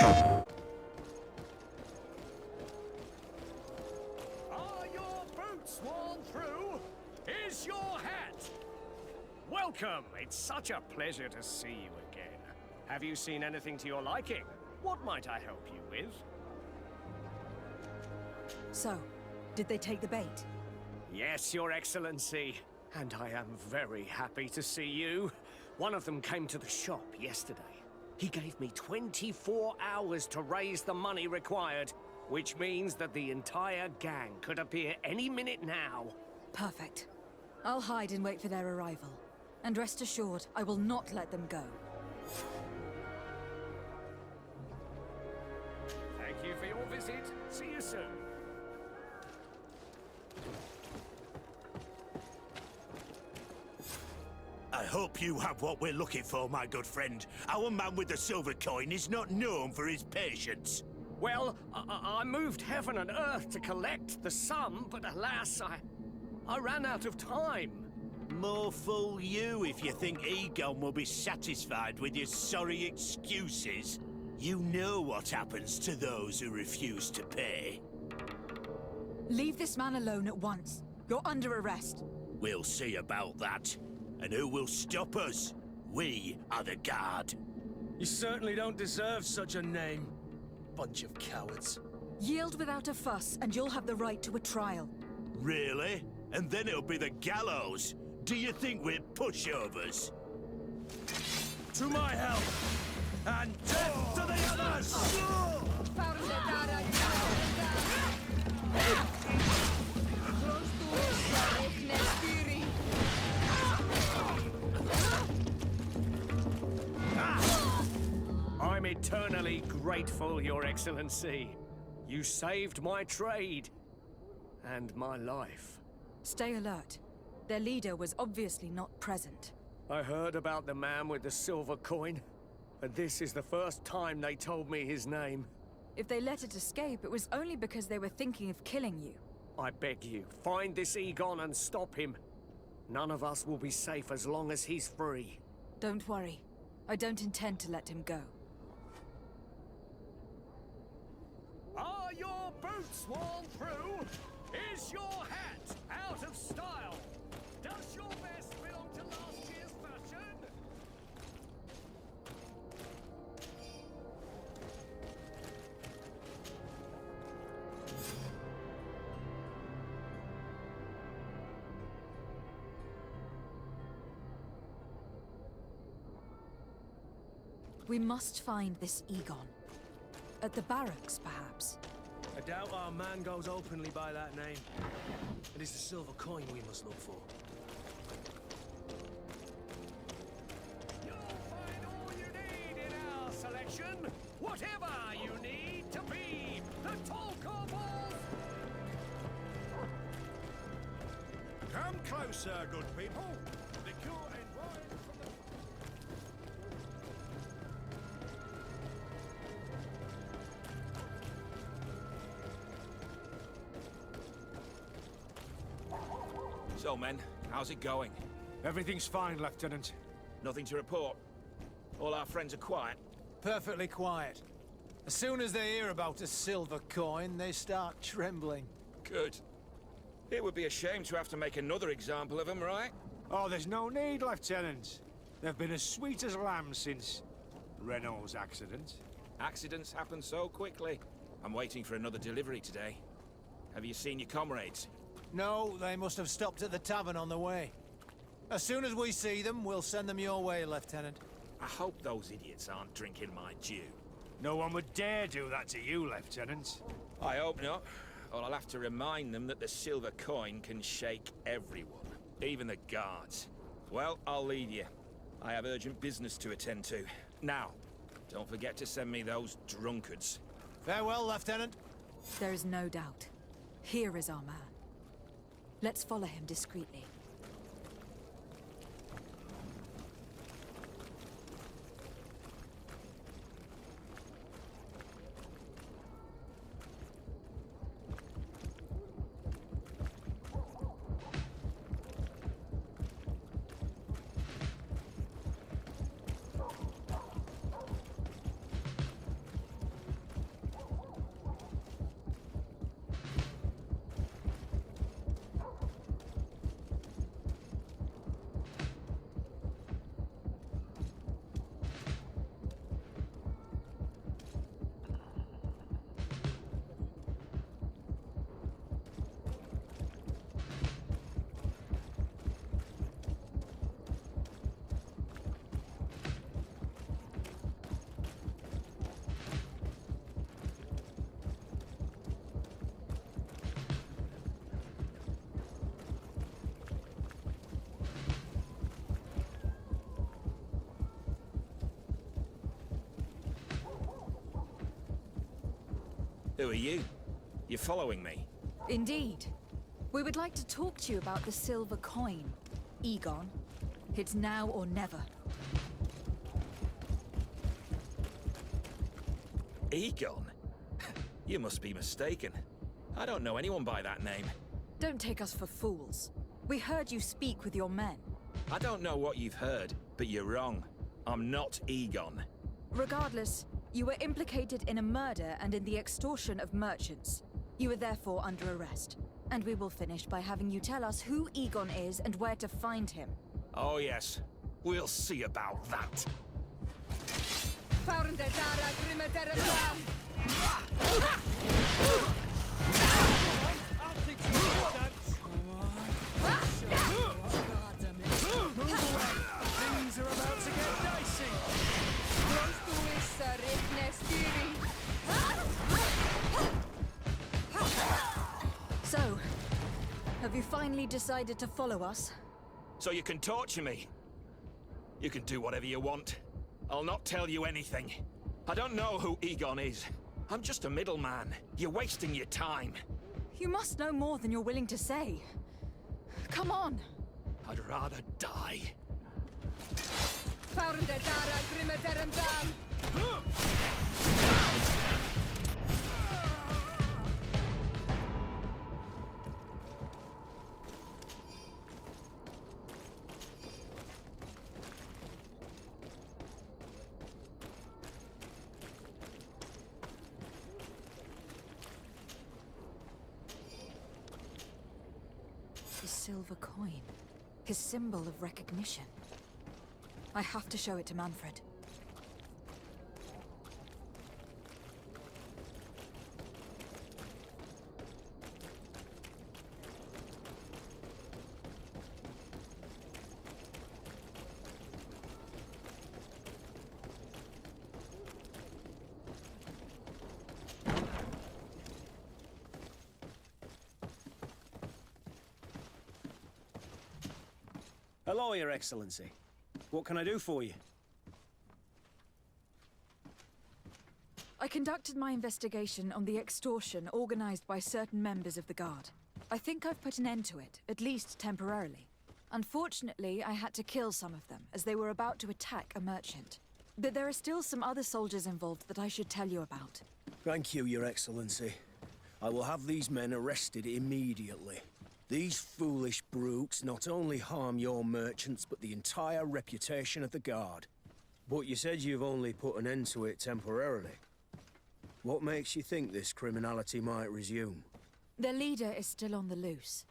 Are your boots worn through? Is your hat? Welcome! It's such a pleasure to see you again. Have you seen anything to your liking? What might I help you with? So, did they take the bait? Yes, Your Excellency. And I am very happy to see you. One of them came to the shop yesterday. He gave me 24 hours to raise the money required, which means that the entire gang could appear any minute now. Perfect. I'll hide and wait for their arrival. And rest assured, I will not let them go. Thank you for your visit. See you soon. I hope you have what we're looking for, my good friend. Our man with the silver coin is not known for his patience. Well, I moved heaven and earth to collect the sum, but alas, I ran out of time. More fool you if you think Egon will be satisfied with your sorry excuses. You know what happens to those who refuse to pay. Leave this man alone at once. You're under arrest. We'll see about that. And who will stop us? We are the guard. You certainly don't deserve such a name. Bunch of cowards. Yield without a fuss, and you'll have the right to a trial. Really? And then it'll be the gallows? Do you think we're pushovers? To my help! And death to the others! I'm eternally grateful, Your Excellency. You saved my trade. And my life. Stay alert. Their leader was obviously not present. I heard about the man with the silver coin. And this is the first time they told me his name. If they let it escape, it was only because they were thinking of killing you. I beg you, find this Egon and stop him. None of us will be safe as long as he's free. Don't worry. I don't intend to let him go. Are your boots worn through? Is your hat out of style? Does your vest belong to last year's fashion? We must find this Egon. At the barracks, perhaps. I doubt our man goes openly by that name. It is the silver coin we must look for. You'll find all you need in our selection. Whatever you need to be the talk of all. Come closer, good people. Liqueur and wine from the... So, men, how's it going? Everything's fine, Lieutenant. Nothing to report? All our friends are quiet? Perfectly quiet. As soon as they hear about a silver coin, they start trembling. Good. It would be a shame to have to make another example of them, right? Oh, there's no need, Lieutenant. They've been as sweet as lambs since Renault's accident. Accidents happen so quickly. I'm waiting for another delivery today. Have you seen your comrades? No, they must have stopped at the tavern on the way. As soon as we see them, we'll send them your way, Lieutenant. I hope those idiots aren't drinking my dew. No one would dare do that to you, Lieutenant. I hope not. Or I'll have to remind them that the silver coin can shake everyone, even the guards. Well, I'll leave you. I have urgent business to attend to. Now, don't forget to send me those drunkards. Farewell, Lieutenant. There is no doubt. Here is our man. Let's follow him discreetly. Who are you? You following me? Indeed. We would like to talk to you about the silver coin. Egon. It's now or never. Egon? You must be mistaken. I don't know anyone by that name. Don't take us for fools. We heard you speak with your men. I don't know what you've heard, but you're wrong. I'm not Egon. Regardless, you were implicated in a murder and in the extortion of merchants. You are therefore under arrest. And we will finish by having you tell us who Egon is and where to find him. Oh yes, we'll see about that. Things are about to get dicey. So, have you finally decided to follow us? So you can torture me. You can do whatever you want. I'll not tell you anything. I don't know who Egon is. I'm just a middleman. You're wasting your time. You must know more than you're willing to say. Come on! I'd rather die. His silver coin. His symbol of recognition. I have to show it to Manfred. Hello, Your Excellency. What can I do for you? I conducted my investigation on the extortion organized by certain members of the Guard. I think I've put an end to it, at least temporarily. Unfortunately, I had to kill some of them, as they were about to attack a merchant. But there are still some other soldiers involved that I should tell you about. Thank you, Your Excellency. I will have these men arrested immediately. These foolish brutes not only harm your merchants, but the entire reputation of the Guard. But you said you've only put an end to it temporarily. What makes you think this criminality might resume? Their leader is still on the loose.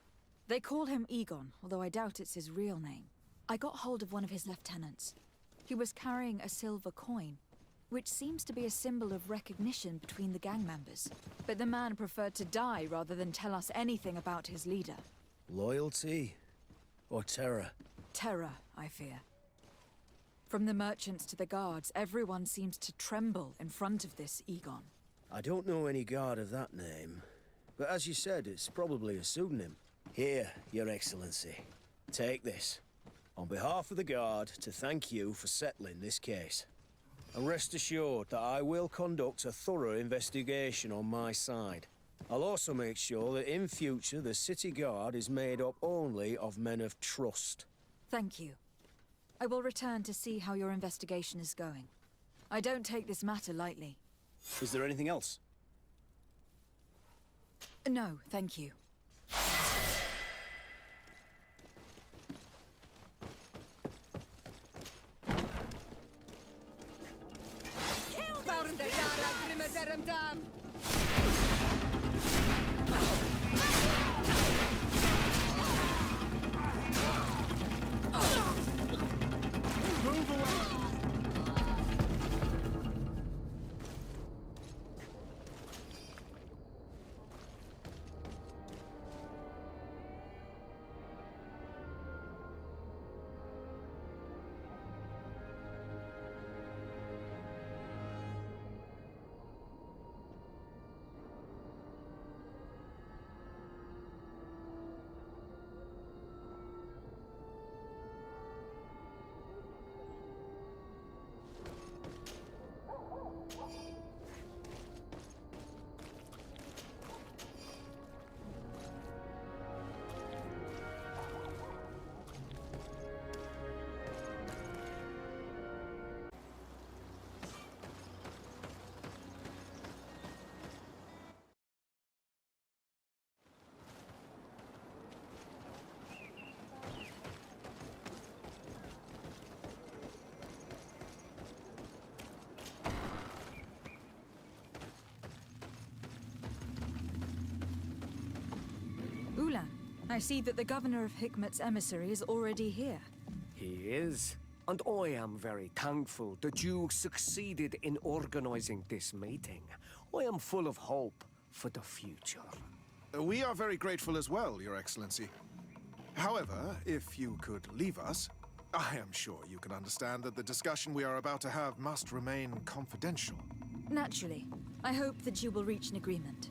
They call him Egon, although I doubt it's his real name. I got hold of one of his lieutenants. He was carrying a silver coin, which seems to be a symbol of recognition between the gang members. But the man preferred to die rather than tell us anything about his leader. Loyalty? Or terror? Terror, I fear. From the merchants to the guards, everyone seems to tremble in front of this Egon. I don't know any guard of that name. But as you said, it's probably a pseudonym. Here, Your Excellency. Take this. On behalf of the Guard, to thank you for settling this case. And rest assured that I will conduct a thorough investigation on my side. I'll also make sure that in future the City Guard is made up only of men of trust. Thank you. I will return to see how your investigation is going. I don't take this matter lightly. Is there anything else? No, thank you. I see that the governor of Hikmet's emissary is already here. He is. And I am very thankful that you succeeded in organizing this meeting. I am full of hope for the future. We are very grateful as well, Your Excellency. However, if you could leave us, I am sure you can understand that the discussion we are about to have must remain confidential. Naturally. I hope that you will reach an agreement.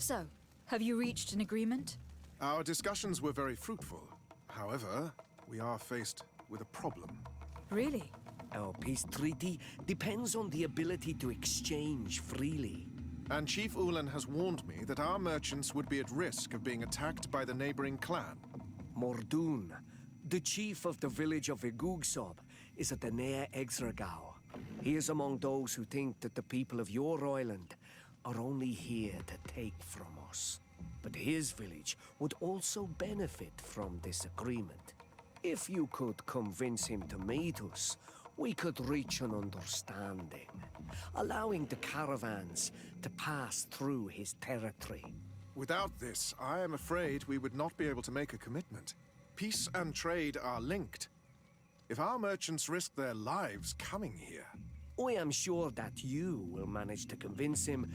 So, have you reached an agreement? Our discussions were very fruitful. However, we are faced with a problem. Really? Our peace treaty depends on the ability to exchange freely. And Chief Ulan has warned me that our merchants would be at risk of being attacked by the neighboring clan. Mordoon, the chief of the village of Igugsob, is at the Nea Exragao. He is among those who think that the people of your island are only here to take from us. But his village would also benefit from this agreement. If you could convince him to meet us, we could reach an understanding, allowing the caravans to pass through his territory. Without this, I am afraid we would not be able to make a commitment. Peace and trade are linked. If our merchants risk their lives coming here... I am sure that you will manage to convince him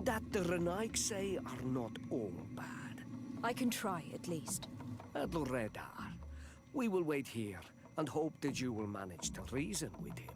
that the Renaigse are not all bad. I can try, at least. Adloredar, we will wait here and hope that you will manage to reason with him.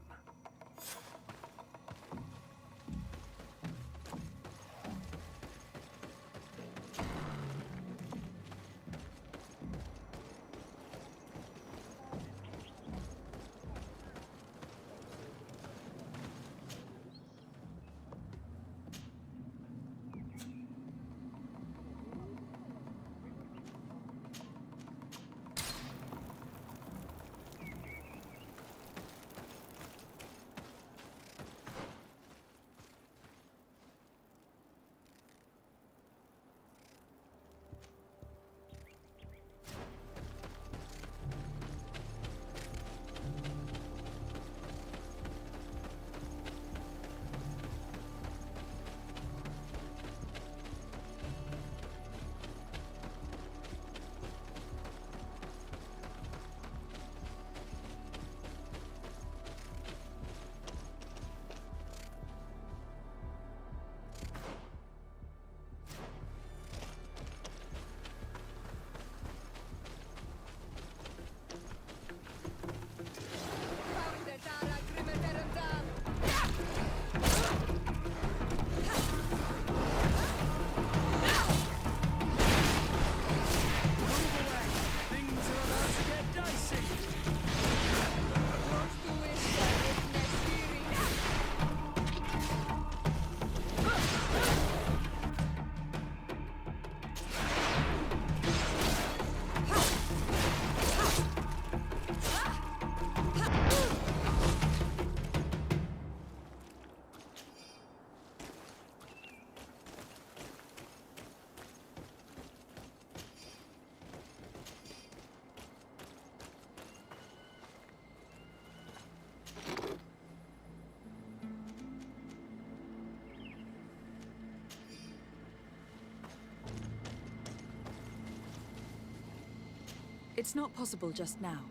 It's not possible just now.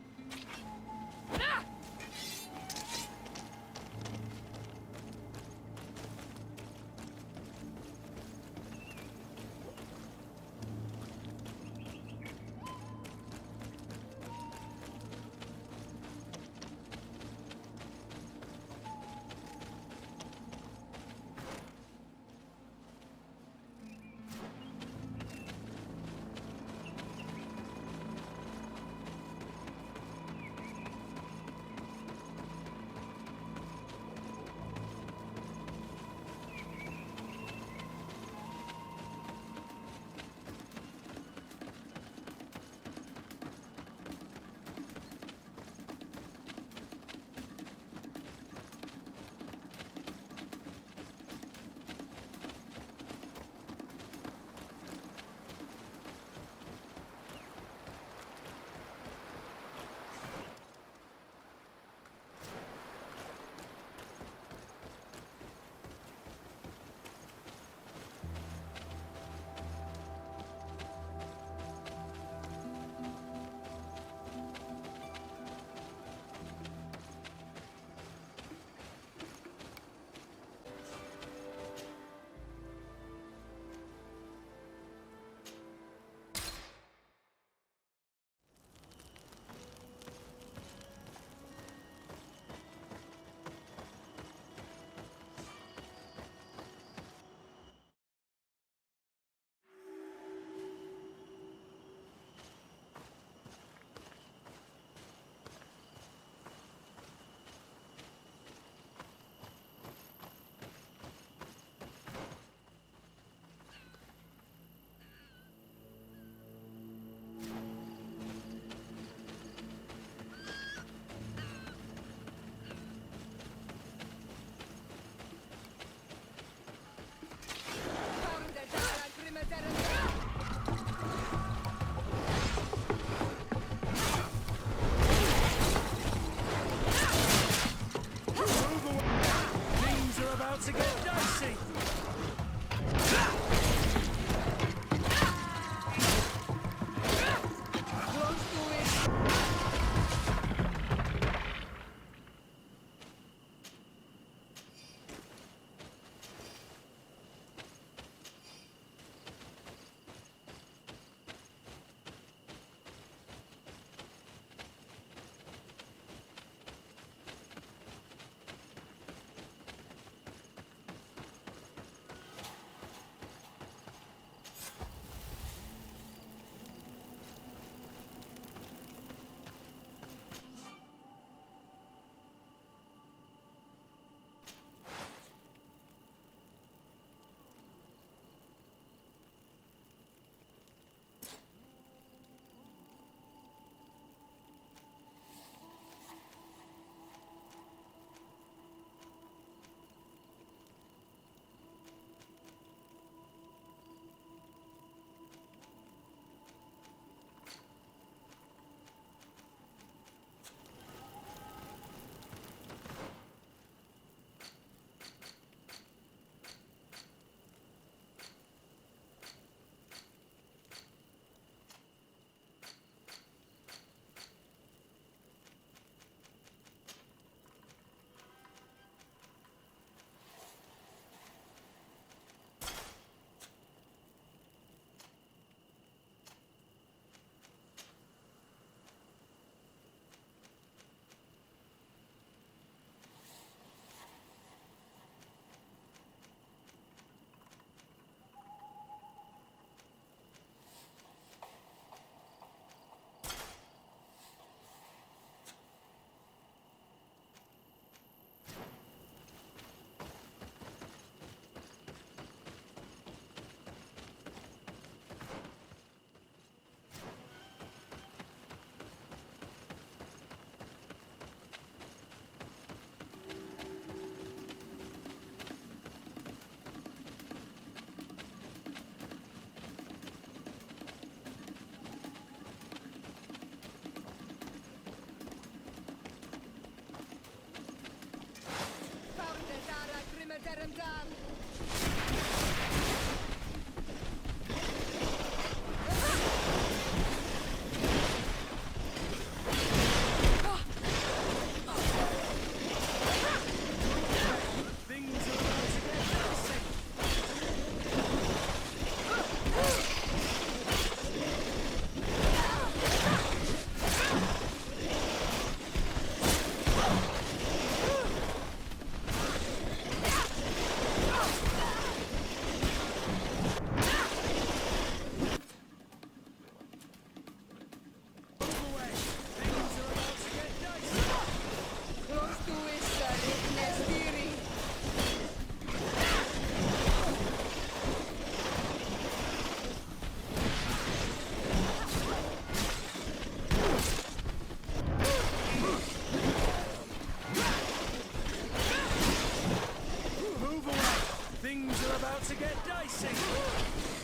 Things are about to get dicey.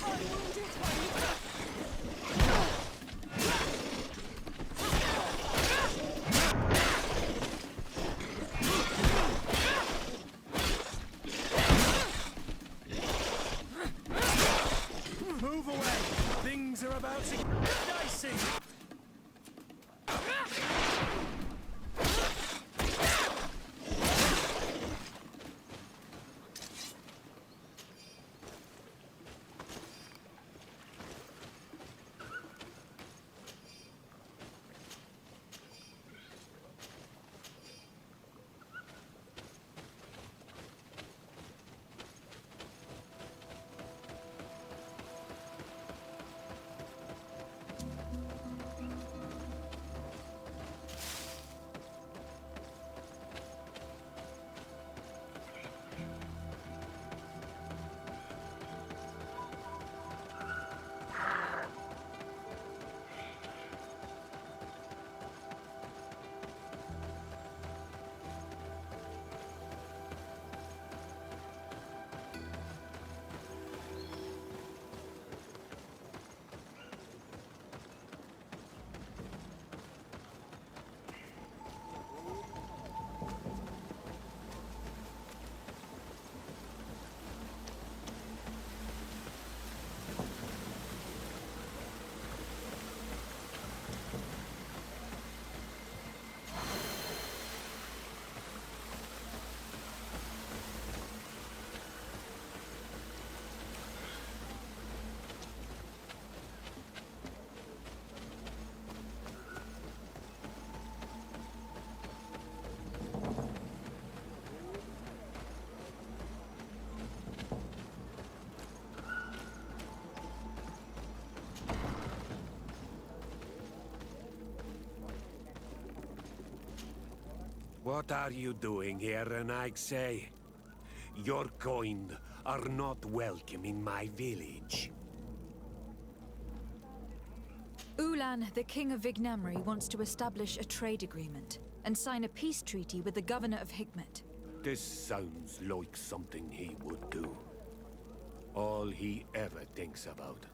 I'm wounded. Move away. Things are about to get dicey. What are you doing here, Renaigse? Your kind are not welcome in my village. Ulan, the king of Vignamri, wants to establish a trade agreement and sign a peace treaty with the governor of Hikmet. This sounds like something he would do. All he ever thinks about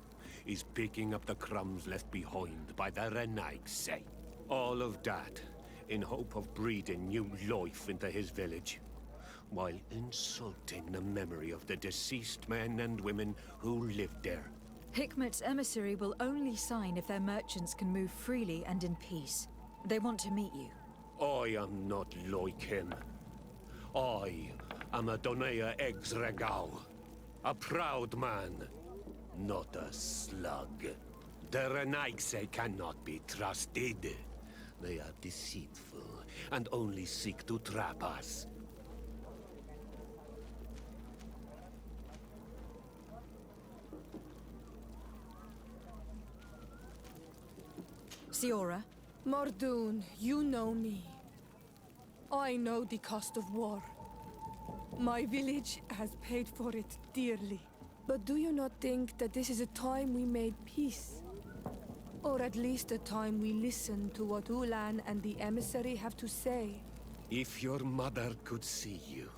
is picking up the crumbs left behind by the Renaigse. All of that in hope of breathing new life into his village, while insulting the memory of the deceased men and women who lived there. Hikmet's emissary will only sign if their merchants can move freely and in peace. They want to meet you. I am not like him. I am a Donea Exregau, a proud man, not a slug. The Renaigse cannot be trusted. They are deceitful and only seek to trap us. Siora, Mordoon, you know me. I know the cost of war. My village has paid for it dearly. But do you not think that this is a time we made peace? Or at least a time we listen to what Ulan and the emissary have to say? If your mother could see you,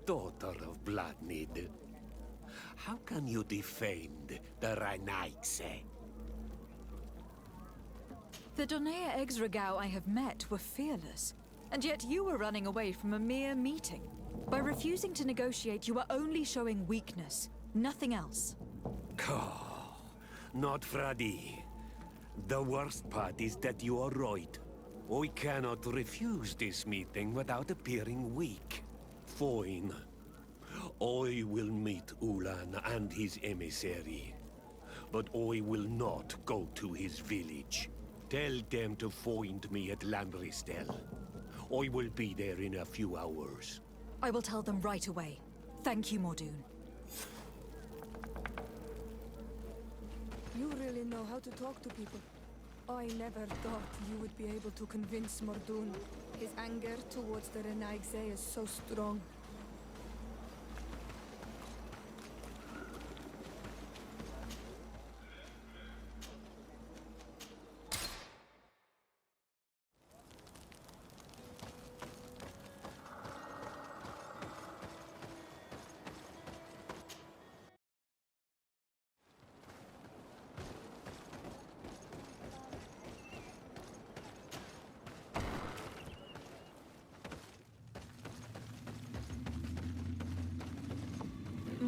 daughter of Bloodmead, how can you defend the Renaigse? the Donea Exregau I have met were fearless, and yet you were running away from a mere meeting. By refusing to negotiate, you are only showing weakness, nothing else. Not Fradi. The worst part is that you are right. I cannot refuse this meeting without appearing weak. Fine. I will meet Ulan and his emissary. But I will not go to his village. Tell them to find me at Landristel. I will be there in a few hours. I will tell them right away. Thank you, Mordoon. You really know how to talk to people. I never thought you would be able to convince Mordoon. His anger towards the Renaigse is so strong.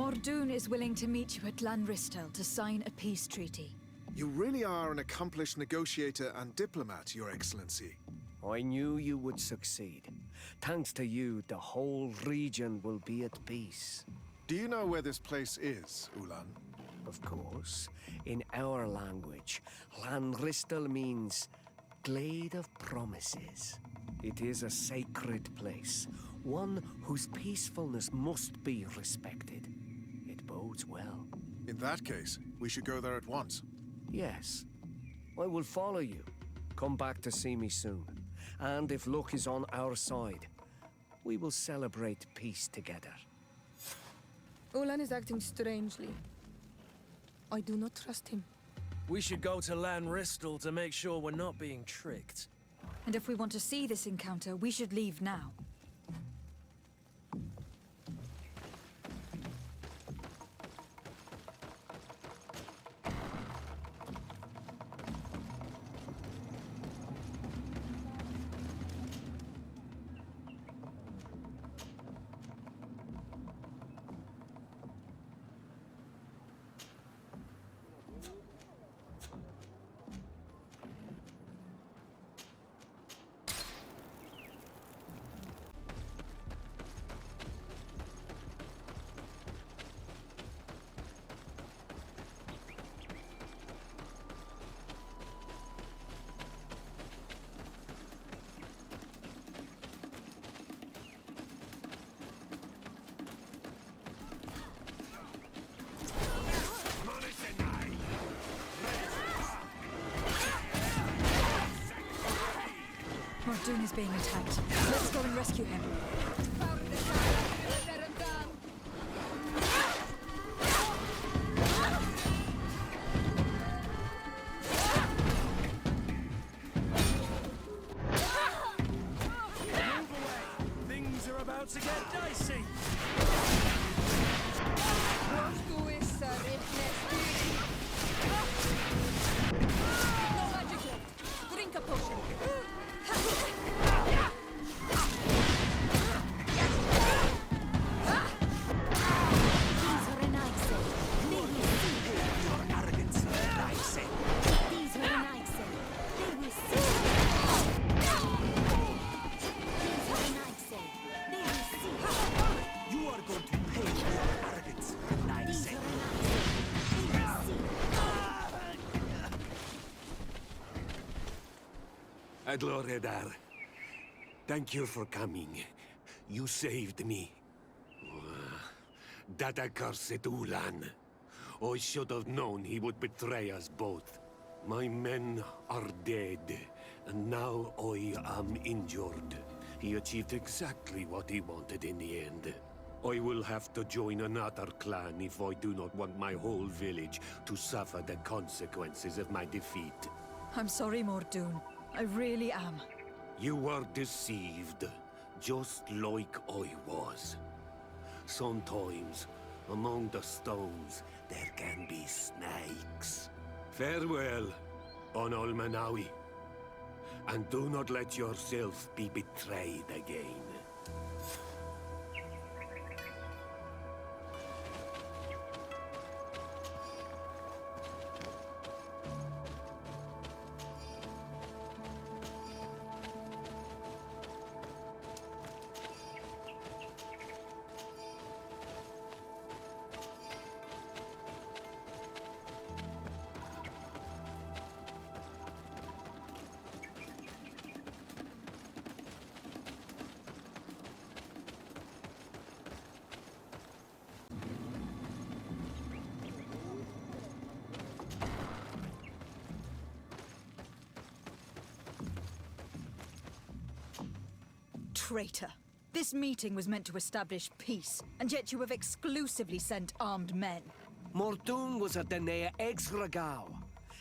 Mordoon is willing to meet you at Lanristel to sign a peace treaty. You really are an accomplished negotiator and diplomat, Your Excellency. I knew you would succeed. Thanks to you, the whole region will be at peace. Do you know where this place is, Ulan? Of course. In our language, Lanristel means Glade of Promises. It is a sacred place, one whose peacefulness must be respected. It bodes well. In that case, we should go there at once. Yes. I will follow you. Come back to see me soon. And if luck is on our side, we will celebrate peace together. Ulan is acting strangely. I do not trust him. We should go to Lanristel to make sure we're not being tricked. And if we want to see this encounter, we should leave now. Mordoon is being attacked. Let's go and rescue him. Things are about to get dicey. No magic left. Drink a potion. Adloredar, thank you for coming. You saved me. That accursed Ulan. I should have known he would betray us both. My men are dead, and now I am injured. He achieved exactly what he wanted in the end. I will have to join another clan if I do not want my whole village to suffer the consequences of my defeat. I'm sorry, Mordoon. I really am. You were deceived, just like I was. Sometimes, among the stones, there can be snakes. Farewell, on Almanawi. And do not let yourself be betrayed again. Traitor. This meeting was meant to establish peace, and yet you have exclusively sent armed men. Mordoon was a Danae Exragao.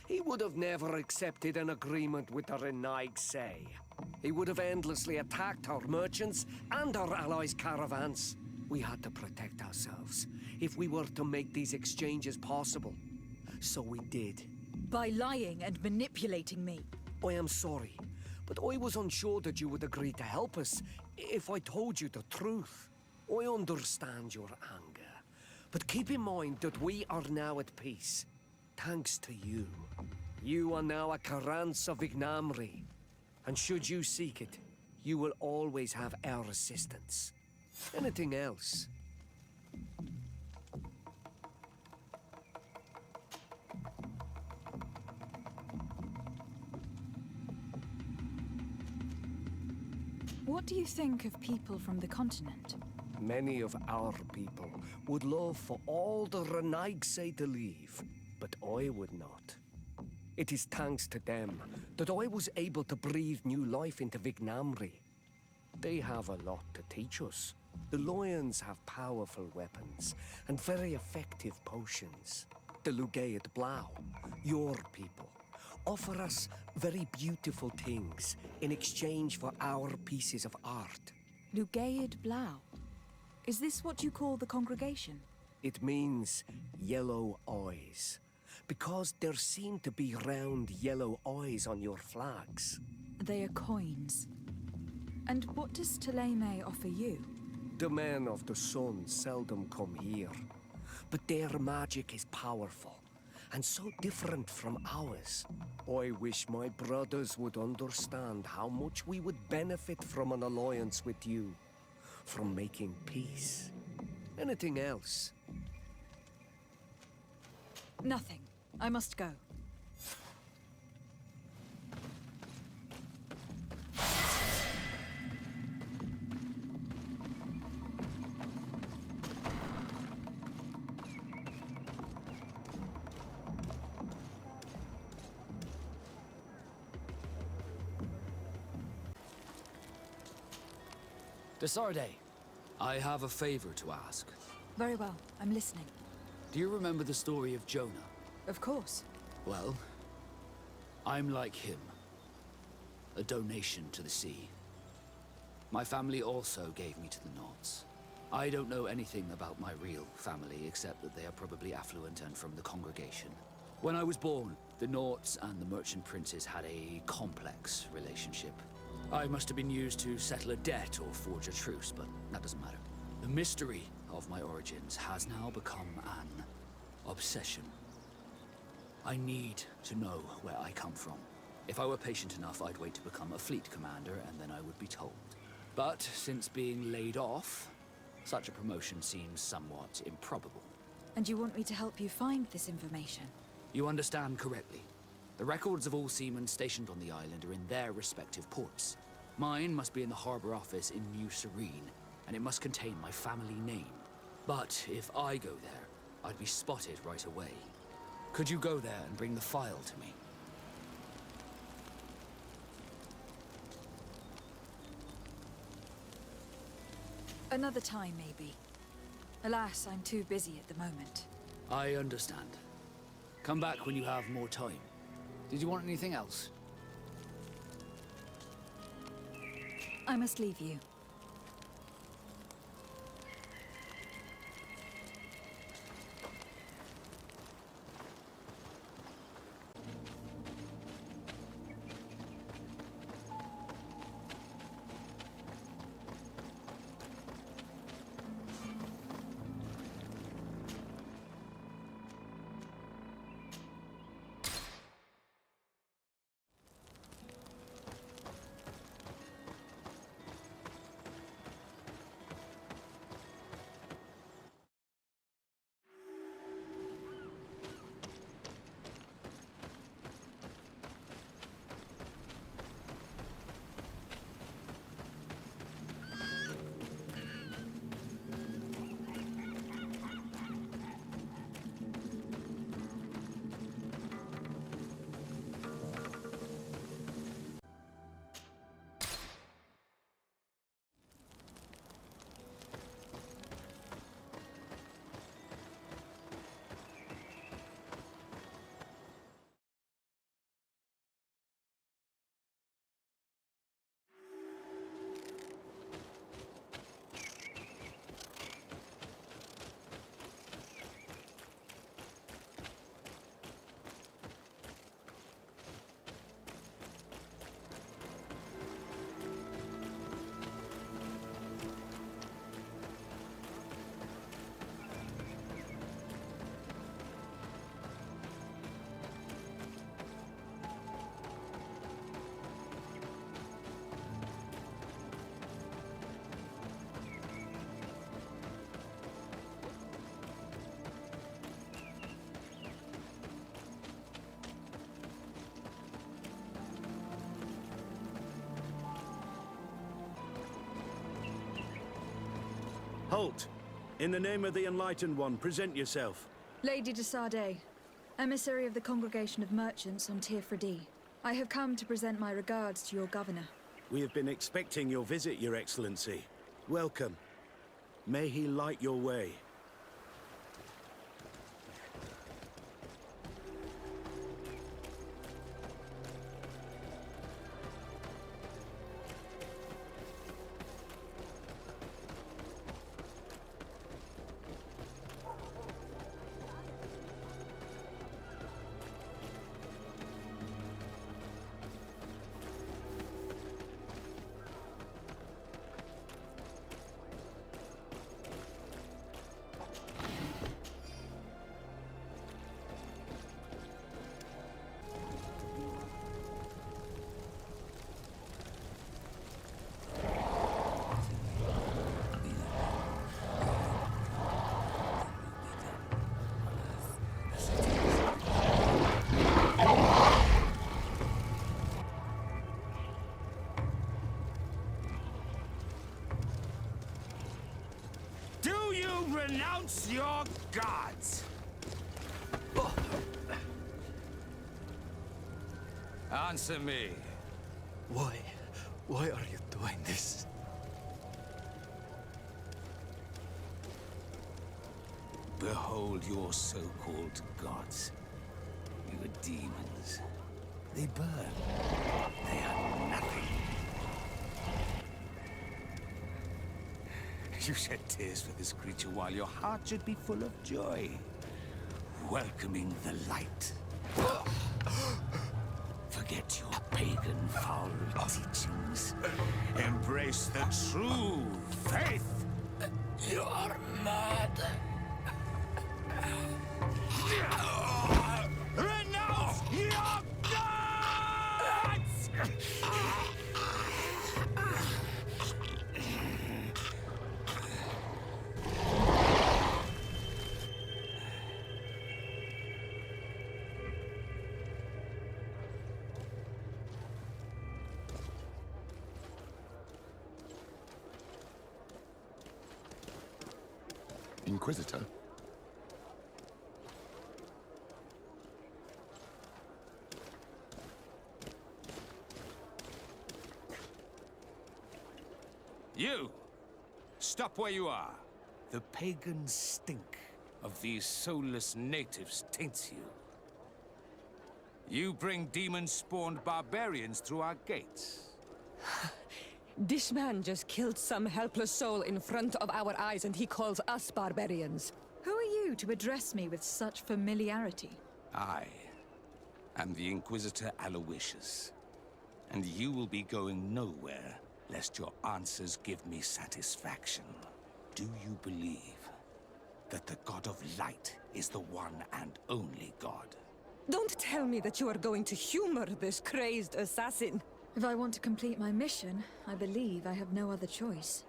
He would have never accepted an agreement with the Renaig Say. He would have endlessly attacked our merchants and our allies' caravans. We had to protect ourselves if we were to make these exchanges possible. So we did. By lying and manipulating me. I am sorry, but I was unsure that you would agree to help us if I told you the truth. I understand your anger, But keep in mind that we are now at peace, thanks to you. You are now a Karans of Ignamri, and should you seek it, you will always have our assistance. Anything else? What do you think of people from the continent? Many of our people would love for all the Renaigse to leave, but I would not. It is thanks to them that I was able to breathe new life into Vignamri. They have a lot to teach us. The lions have powerful weapons and very effective potions. The Lugaid Blau, your people, offer us very beautiful things in exchange for our pieces of art. Lugaid Blau. Is this what you call the congregation? It means yellow eyes, because there seem to be round yellow eyes on your flags. They are coins. And what does Taleme offer you? The men of the sun seldom come here, but their magic is powerful and so different from ours. I wish my brothers would understand how much we would benefit from an alliance with you, from making peace. Anything else? Nothing. I must go. Desarde, I have a favor to ask. Very well. I'm listening. Do you remember the story of Jonah? Of course. Well, I'm like him. A donation to the sea. My family also gave me to the Knots. I don't know anything about my real family, except that they are probably affluent and from the congregation. When I was born, the Knots and the merchant princes had a complex relationship. I must have been used to settle a debt or forge a truce, but that doesn't matter. The mystery of my origins has now become an obsession. I need to know where I come from. If I were patient enough, I'd wait to become a fleet commander, and then I would be told. But since being laid off, such a promotion seems somewhat improbable. And you want me to help you find this information? You understand correctly. The records of all seamen stationed on the island are in their respective ports. Mine must be in the harbor office in New Serene, and it must contain my family name. But if I go there, I'd be spotted right away. Could you go there and bring the file to me? Another time, maybe. Alas, I'm too busy at the moment. I understand. Come back when you have more time. Did you want anything else? I must leave you. Halt! In the name of the Enlightened One, present yourself. Lady de Sardet, emissary of the Congregation of Merchants on Tirfredi. I have come to present my regards to your governor. We have been expecting your visit, Your Excellency. Welcome. May he light your way. Do you renounce your gods? Answer me. Why are you doing this? Behold your so-called gods. Your demons. They burn. They are nothing. You shed tears for this creature while your heart should be full of joy. Welcoming the light. Forget your pagan foul teachings. Embrace the true faith. You are mad. Renounce your gods! Inquisitor? You! Stop where you are. The pagan stink of these soulless natives taints you. You bring demon-spawned barbarians through our gates. This man just killed some helpless soul in front of our eyes, and he calls us barbarians. Who are you to address me with such familiarity? I am the Inquisitor Aloysius, and you will be going nowhere lest your answers give me satisfaction. Do you believe that the God of Light is the one and only God? Don't tell me that you are going to humor this crazed assassin. If I want to complete my mission, I believe I have no other choice.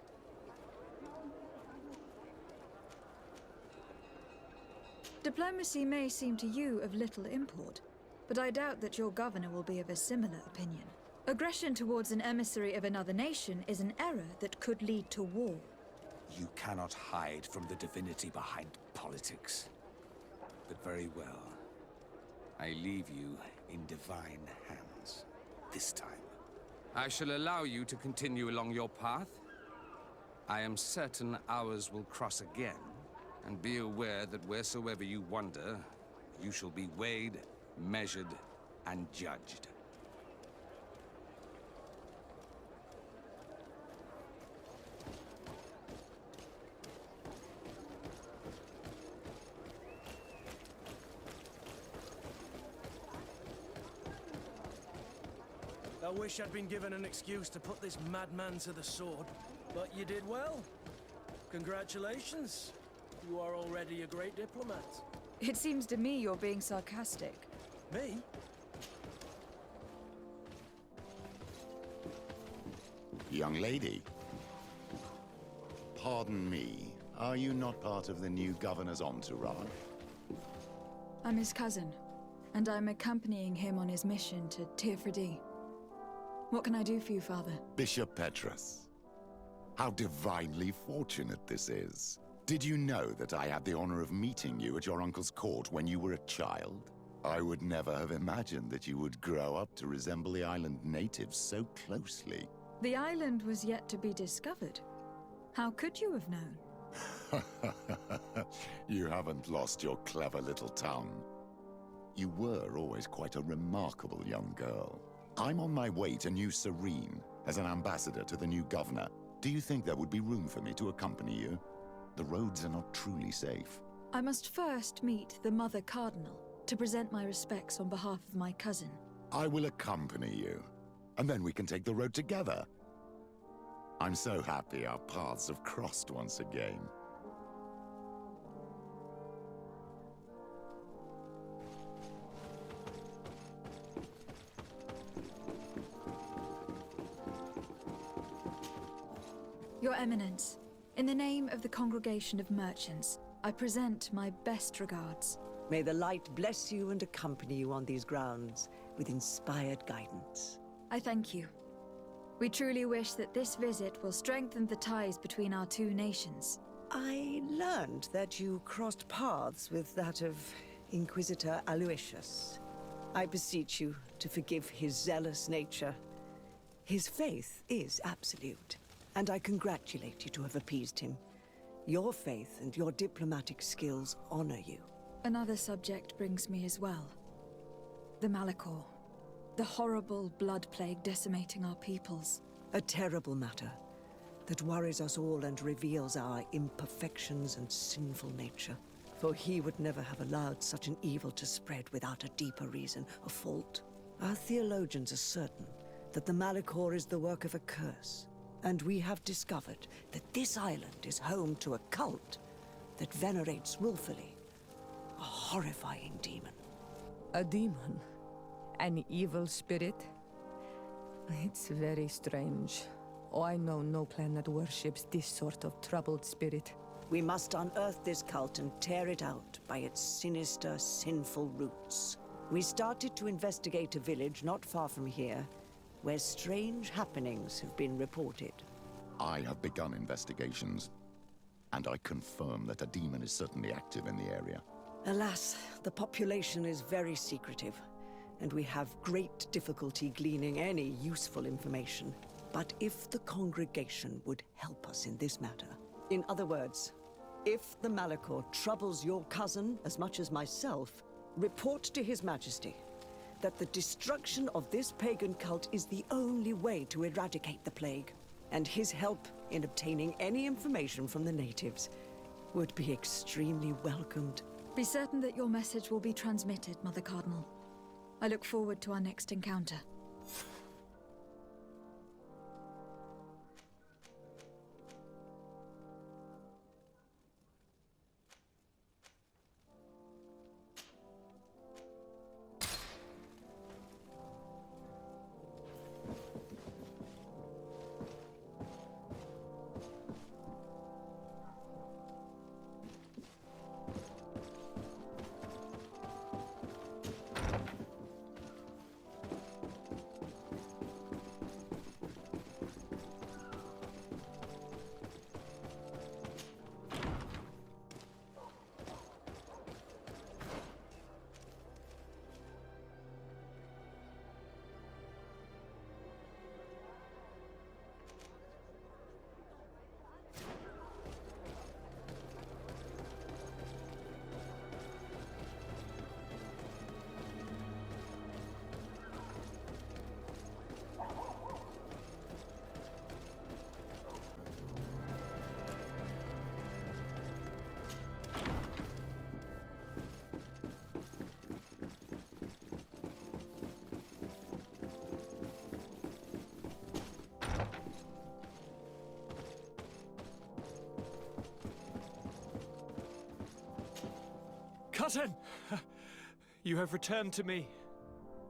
Diplomacy may seem to you of little import, but I doubt that your governor will be of a similar opinion. Aggression towards an emissary of another nation is an error that could lead to war. You cannot hide from the divinity behind politics. But very well. I leave you in divine hands. This time. I shall allow you to continue along your path. I am certain ours will cross again. And be aware that wheresoever you wander, you shall be weighed, measured, and judged. I wish I'd been given an excuse to put this madman to the sword, but you did well. Congratulations. You are already a great diplomat. It seems to me you're being sarcastic. Me? Young lady. Pardon me, are you not part of the new governor's entourage? I'm his cousin, and I'm accompanying him on his mission to Tirfredi. What can I do for you, Father? Bishop Petrus. How divinely fortunate this is. Did you know that I had the honor of meeting you at your uncle's court when you were a child? I would never have imagined that you would grow up to resemble the island natives so closely. The island was yet to be discovered. How could you have known? You haven't lost your clever little tongue. You were always quite a remarkable young girl. I'm on my way to New Serene as an ambassador to the new governor. Do you think there would be room for me to accompany you? The roads are not truly safe. I must first meet the Mother Cardinal to present my respects on behalf of my cousin. I will accompany you, and then we can take the road together. I'm so happy our paths have crossed once again. Your Eminence, in the name of the Congregation of Merchants, I present my best regards. May the light bless you and accompany you on these grounds with inspired guidance. I thank you. We truly wish that this visit will strengthen the ties between our two nations. I learned that you crossed paths with that of Inquisitor Aloysius. I beseech you to forgive his zealous nature. His faith is absolute, and I congratulate you to have appeased him. Your faith and your diplomatic skills honor you. Another subject brings me as well. The Malachor. The horrible blood plague decimating our peoples. A terrible matter that worries us all and reveals our imperfections and sinful nature. For he would never have allowed such an evil to spread without a deeper reason, a fault. Our theologians are certain that the Malachor is the work of a curse, and we have discovered that this island is home to a cult that venerates willfully a horrifying demon. A demon? An evil spirit? It's very strange. Oh, I know no clan that worships this sort of troubled spirit. We must unearth this cult and tear it out by its sinister, sinful roots. We started to investigate a village not far from here, where strange happenings have been reported. I have begun investigations, and I confirm that a demon is certainly active in the area. Alas, the population is very secretive, and we have great difficulty gleaning any useful information. But if the congregation would help us in this matter, in other words, if the Malachor troubles your cousin as much as myself, report to His Majesty that the destruction of this pagan cult is the only way to eradicate the plague, and his help in obtaining any information from the natives would be extremely welcomed. Be certain that your message will be transmitted, Mother Cardinal. I look forward to our next encounter. Cousin! You have returned to me.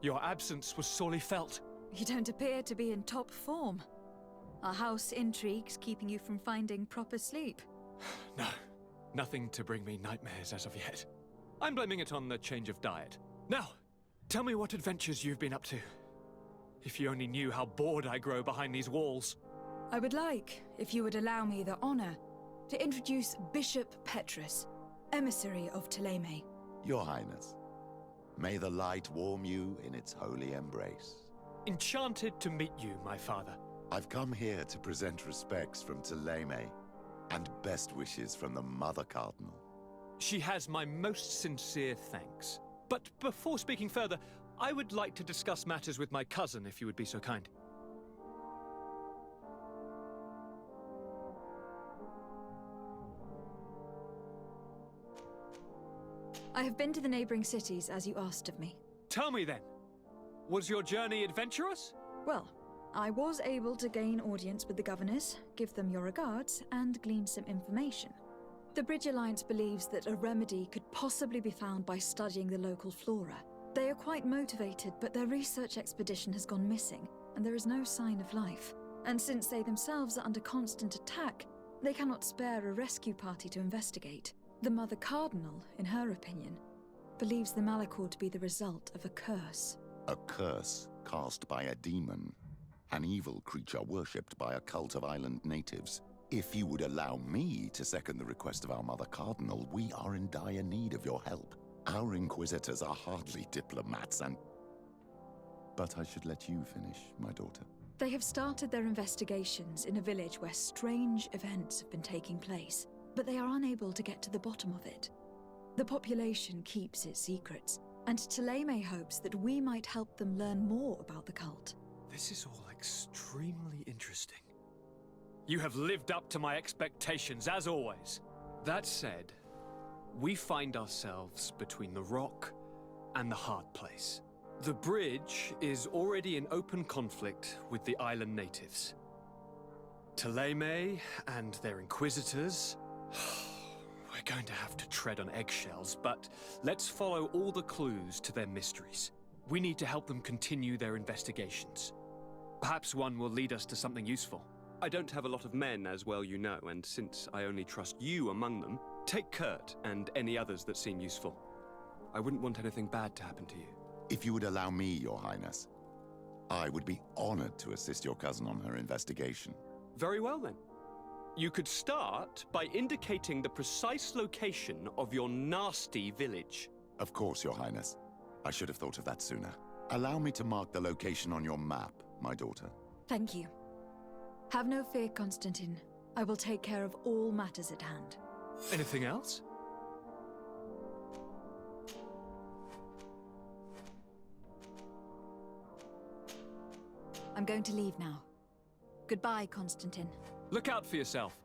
Your absence was sorely felt. You don't appear to be in top form. Are house intrigues keeping you from finding proper sleep? No, nothing to bring me nightmares as of yet. I'm blaming it on the change of diet. Now, tell me what adventures you've been up to. If you only knew how bored I grow behind these walls. I would like, if you would allow me the honor, to introduce Bishop Petrus, emissary of Ptolemy. Your Highness, may the light warm you in its holy embrace. Enchanted to meet you, my father. I've come here to present respects from Ptolemy, and best wishes from the Mother Cardinal. She has my most sincere thanks. But before speaking further, I would like to discuss matters with my cousin, if you would be so kind. I have been to the neighboring cities, as you asked of me. Tell me then, was your journey adventurous? Well, I was able to gain audience with the governors, give them your regards, and glean some information. The Bridge Alliance believes that a remedy could possibly be found by studying the local flora. They are quite motivated, but their research expedition has gone missing, and there is no sign of life. And since they themselves are under constant attack, they cannot spare a rescue party to investigate. The Mother Cardinal, in her opinion, believes the Malachor to be the result of a curse. A curse cast by a demon. An evil creature worshipped by a cult of island natives. If you would allow me to second the request of our Mother Cardinal, we are in dire need of your help. Our Inquisitors are hardly diplomats and... But I should let you finish, my daughter. They have started their investigations in a village where strange events have been taking place, but they are unable to get to the bottom of it. The population keeps its secrets, and Ptolemy hopes that we might help them learn more about the cult. This is all extremely interesting. You have lived up to my expectations, as always. That said, we find ourselves between the rock and the hard place. The bridge is already in open conflict with the island natives. Ptolemy and their inquisitors... We're going to have to tread on eggshells, but let's follow all the clues to their mysteries. We need to help them continue their investigations. Perhaps one will lead us to something useful. I don't have a lot of men, as well you know, and since I only trust you among them, take Kurt and any others that seem useful. I wouldn't want anything bad to happen to you. If you would allow me, Your Highness, I would be honored to assist your cousin on her investigation. Very well, then. You could start by indicating the precise location of your nasty village. Of course, Your Highness. I should have thought of that sooner. Allow me to mark the location on your map, my daughter. Thank you. Have no fear, Constantine. I will take care of all matters at hand. Anything else? I'm going to leave now. Goodbye, Constantine. Look out for yourself.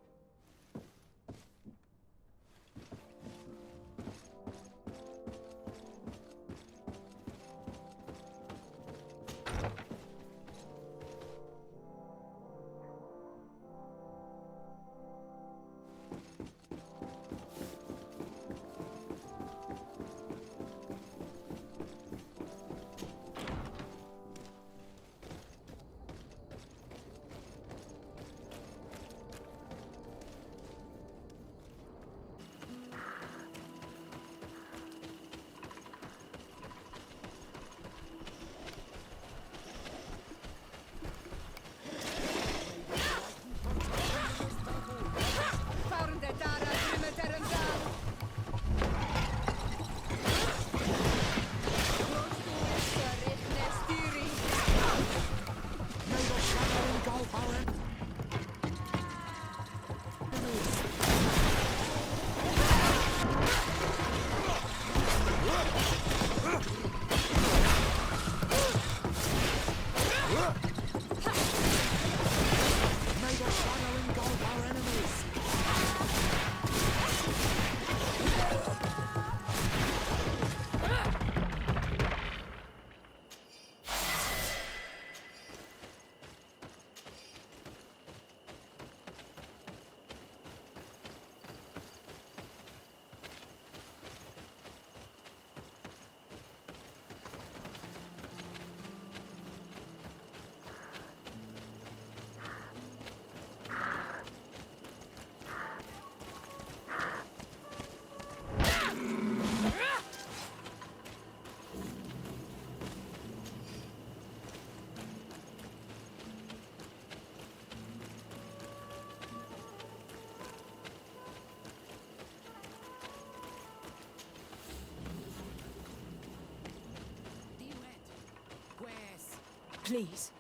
Please.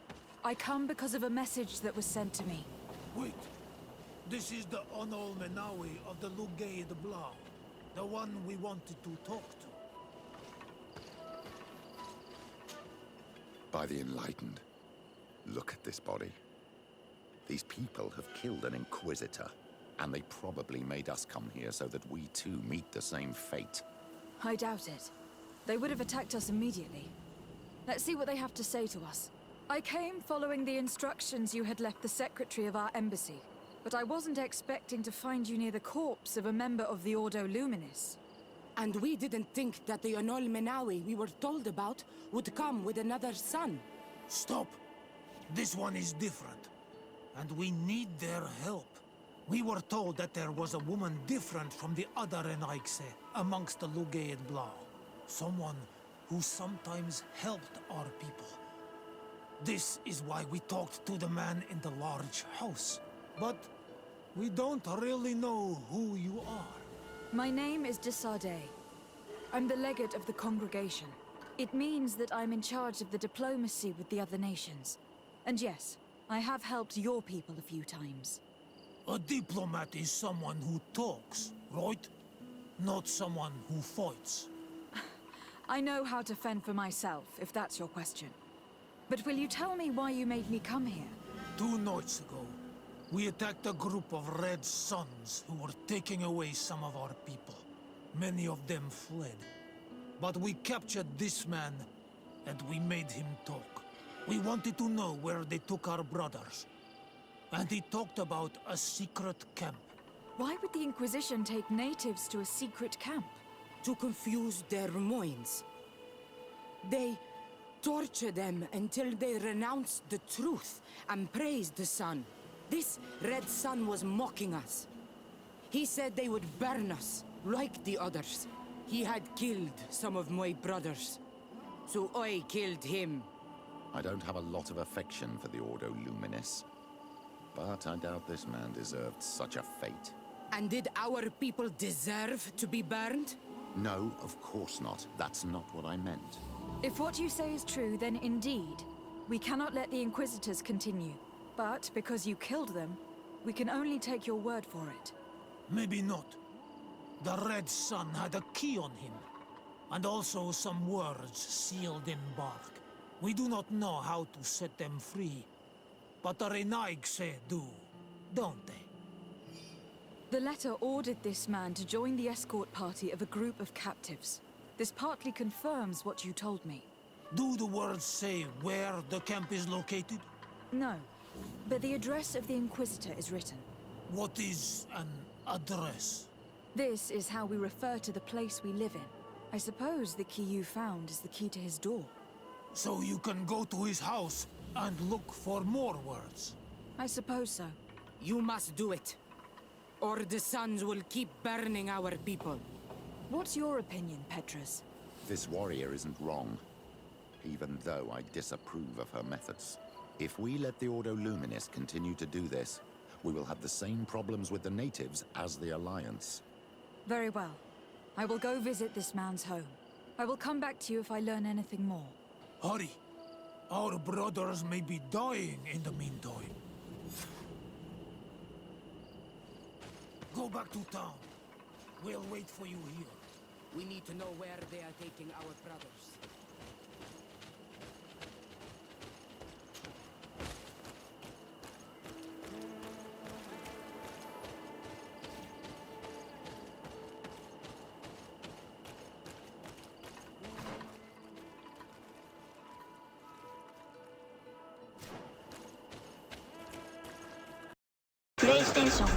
I come because of a message that was sent to me. Wait. This is the Onol Menawi of the Lugay de Blau. The one we wanted to talk to. By the Enlightened, look at this body. These people have killed an Inquisitor, and they probably made us come here so that we too meet the same fate. I doubt it. They would have attacked us immediately. Let's see what they have to say to us. I came following the instructions you had left the secretary of our embassy, but I wasn't expecting to find you near the corpse of a member of the Ordo Luminis. And we didn't think that the Onol Menawi we were told about would come with another son. Stop! This one is different. And we need their help. We were told that there was a woman different from the other Renaigse amongst the Lugay and Blau. Someone who sometimes helped our people. This is why we talked to the man in the large house. But we don't really know who you are. My name is de Sardet. I'm the legate of the congregation. It means that I'm in charge of the diplomacy with the other nations. And yes, I have helped your people a few times. A diplomat is someone who talks, right? Not someone who fights. I know how to fend for myself, if that's your question. But will you tell me why you made me come here? 2 nights ago, we attacked a group of Red Suns who were taking away some of our people. Many of them fled. But we captured this man, and we made him talk. We wanted to know where they took our brothers. And he talked about a secret camp. Why would the Inquisition take natives to a secret camp? To confuse their minds. They torture them until they renounce the truth and praise the sun. This Red Sun was mocking us. He said they would burn us, like the others. He had killed some of my brothers, so I killed him. I don't have a lot of affection for the Ordo Luminis, but I doubt this man deserved such a fate. And did our people deserve to be burned? No, of course not. That's not what I meant. If what you say is true, then indeed, we cannot let the Inquisitors continue. But because you killed them, we can only take your word for it. Maybe not. The Red Sun had a key on him, and also some words sealed in bark. We do not know how to set them free, but the Renaigse do, don't they? The letter ordered this man to join the escort party of a group of captives. This partly confirms what you told me. Do the words say where the camp is located? No, but the address of the Inquisitor is written. What is an address? This is how we refer to the place we live in. I suppose the key you found is the key to his door. So you can go to his house and look for more words? I suppose so. You must do it, or the suns will keep burning our people. What's your opinion, Petrus? This warrior isn't wrong, even though I disapprove of her methods. If we let the Ordo Luminis continue to do this, we will have the same problems with the natives as the Alliance. Very well. I will go visit this man's home. I will come back to you if I learn anything more. Hurry! Our brothers may be dying in the meantime. Go back to town. We'll wait for you here. We need to know where they are taking our brothers. PlayStation